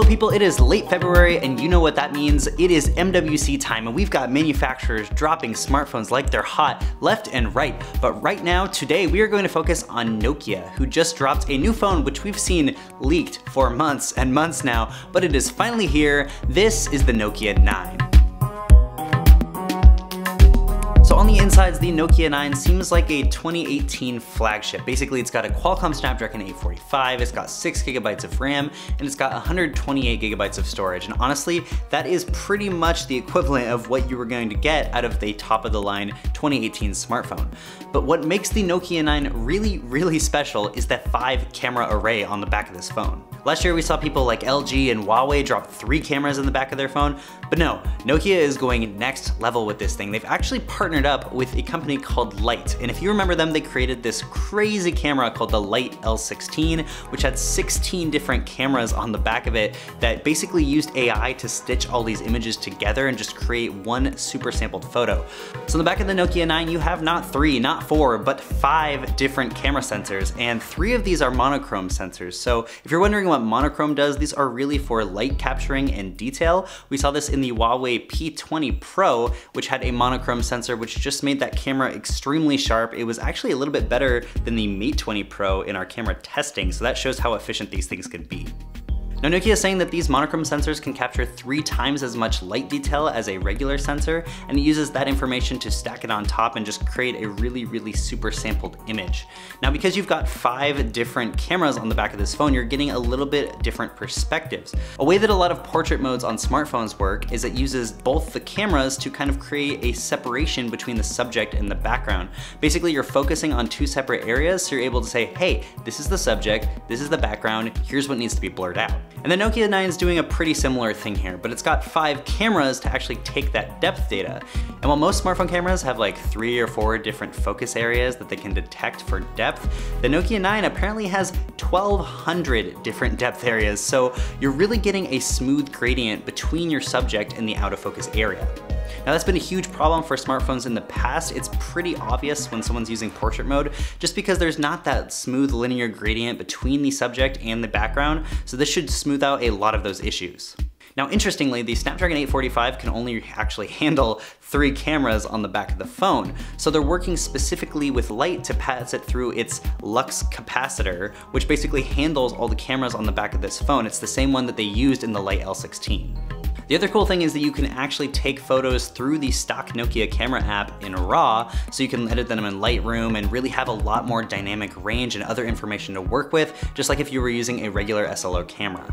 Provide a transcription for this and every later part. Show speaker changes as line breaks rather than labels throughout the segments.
people, it is late February and you know what that means. It is MWC time and we've got manufacturers dropping smartphones like they're hot left and right. But right now, today, we are going to focus on Nokia, who just dropped a new phone which we've seen leaked for months and months now, but it is finally here. This is the Nokia 9. So on the insides, the Nokia 9 seems like a 2018 flagship. Basically, it's got a Qualcomm Snapdragon 845, it's got 6 GB of RAM, and it's got 128 GB of storage. And honestly, that is pretty much the equivalent of what you were going to get out of the top-of-the-line 2018 smartphone. But what makes the Nokia 9 really special is that 5-camera array on the back of this phone. Last year we saw people like LG and Huawei drop 3 cameras in the back of their phone, but no, Nokia is going next level with this thing. They've actually partnered up with a company called Light, and if you remember them, they created this crazy camera called the Light L16, which had 16 different cameras on the back of it that basically used AI to stitch all these images together and just create one super sampled photo. So on the back of the Nokia 9, you have not 3, not 4, but 5 different camera sensors, and 3 of these are monochrome sensors. So if you're wondering what monochrome does, these are really for light capturing and detail. We saw this in the Huawei P20 Pro, which had a monochrome sensor which just made that camera extremely sharp. It was actually a little bit better than the Mate 20 Pro in our camera testing, so that shows how efficient these things can be. Now Nokia is saying that these monochrome sensors can capture 3 times as much light detail as a regular sensor, and it uses that information to stack it on top and just create a really super sampled image. Now because you've got 5 different cameras on the back of this phone, you're getting a little bit different perspectives. A way that a lot of portrait modes on smartphones work is it uses both the cameras to kind of create a separation between the subject and the background. Basically you're focusing on 2 separate areas, so you're able to say, hey, this is the subject, this is the background, here's what needs to be blurred out. And the Nokia 9 is doing a pretty similar thing here, but it's got 5 cameras to actually take that depth data. And while most smartphone cameras have like 3 or 4 different focus areas that they can detect for depth, the Nokia 9 apparently has 1,200 different depth areas, so you're really getting a smooth gradient between your subject and the out of focus area. Now that's been a huge problem for smartphones in the past. It's pretty obvious when someone's using portrait mode, just because there's not that smooth linear gradient between the subject and the background, so this should smooth out a lot of those issues. Now interestingly, the Snapdragon 845 can only actually handle 3 cameras on the back of the phone, so they're working specifically with Light to pass it through its Lux capacitor, which basically handles all the cameras on the back of this phone. It's the same one that they used in the Light L16. The other cool thing is that you can actually take photos through the stock Nokia camera app in RAW, so you can edit them in Lightroom and really have a lot more dynamic range and other information to work with, just like if you were using a regular SLR camera.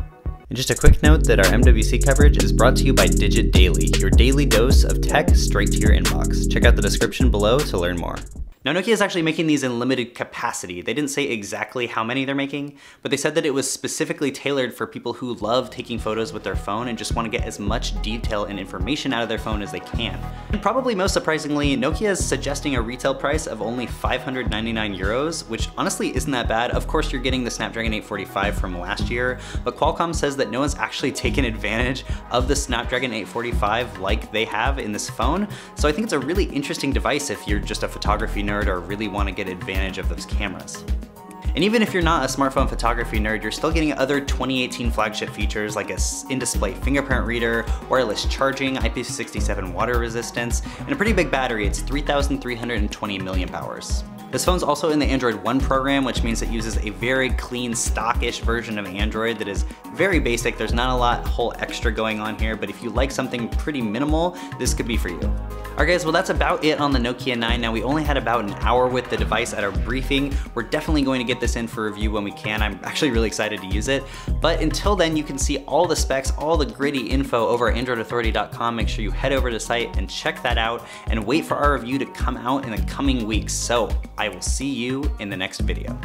And just a quick note that our MWC coverage is brought to you by Digit Daily, your daily dose of tech straight to your inbox. Check out the description below to learn more. Now Nokia is actually making these in limited capacity. They didn't say exactly how many they're making, but they said that it was specifically tailored for people who love taking photos with their phone and just want to get as much detail and information out of their phone as they can. And probably most surprisingly, Nokia is suggesting a retail price of only 599 euros, which honestly isn't that bad. Of course, you're getting the Snapdragon 845 from last year, but Qualcomm says that no one's actually taken advantage of the Snapdragon 845 like they have in this phone. So I think it's a really interesting device if you're just a photography nerd or really want to get advantage of those cameras. And even if you're not a smartphone photography nerd, you're still getting other 2018 flagship features like a in-display fingerprint reader, wireless charging, IP67 water resistance, and a pretty big battery. It's 3,320 mAh. This phone's also in the Android One program, which means it uses a very clean, stockish version of Android that is very basic. There's not a lot whole extra going on here, but if you like something pretty minimal, this could be for you. Alright guys, well that's about it on the Nokia 9. Now we only had about an hour with the device at our briefing. We're definitely going to get this in for review when we can. I'm actually really excited to use it. But until then, you can see all the specs, all the gritty info over at AndroidAuthority.com. Make sure you head over to the site and check that out and wait for our review to come out in the coming weeks. So I will see you in the next video.